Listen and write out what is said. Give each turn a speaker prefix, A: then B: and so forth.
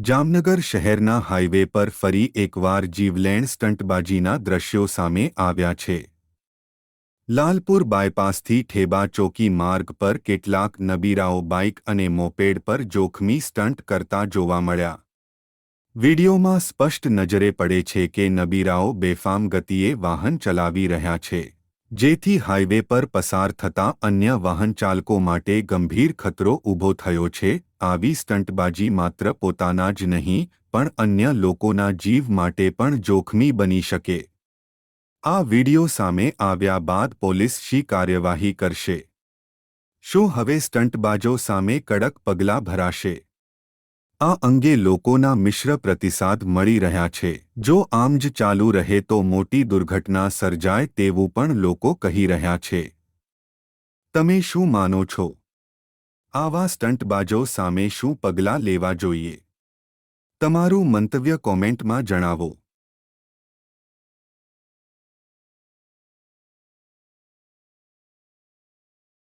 A: જામનગર શહેરના હાઇવે પર ફરી એકવાર જીવલેણ સ્ટંટબાજીના દ્રશ્યો સામે આવ્યા છે। લાલપુર બાયપાસથી ઠેબા ચોકી માર્ગ પર કેટલાક નબીરાઓ બાઇક અને મોપેડ પર જોખમી સ્ટંટ કરતા જોવા મળ્યા। વીડિયોમાં સ્પષ્ટ નજરે પડે છે કે નબીરાઓ બેફામ ગતિએ વાહન ચલાવી રહ્યા છે, જેથી હાઇવે પર પસાર થતા અન્ય વાહનચાલકો માટે ગંભીર ખતરો ઊભો થયો છે। આવી સ્ટંટબાજી માત્ર પોતાના જ નહીં પણ અન્ય લોકોના જીવ માટે પણ જોખમી બની શકે। આ વીડિયો સામે આવ્યા બાદ પોલીસ શી કાર્યવાહી કરશે? શું હવે સ્ટંટબાજો સામે કડક પગલાં ભરાશે? આ અંગે લોકોના મિશ્ર પ્રતિસાદ મળી રહ્યા છે। જો આમ જ ચાલુ રહે તો મોટી દુર્ઘટના સર્જાય તેવું પણ લોકો કહી રહ્યા છે। તમે શું માનો છો? આવા સ્ટંટબાજો સામે શું પગલાં લેવા જોઈએ? તમારું મંતવ્ય કોમેન્ટમાં જણાવો।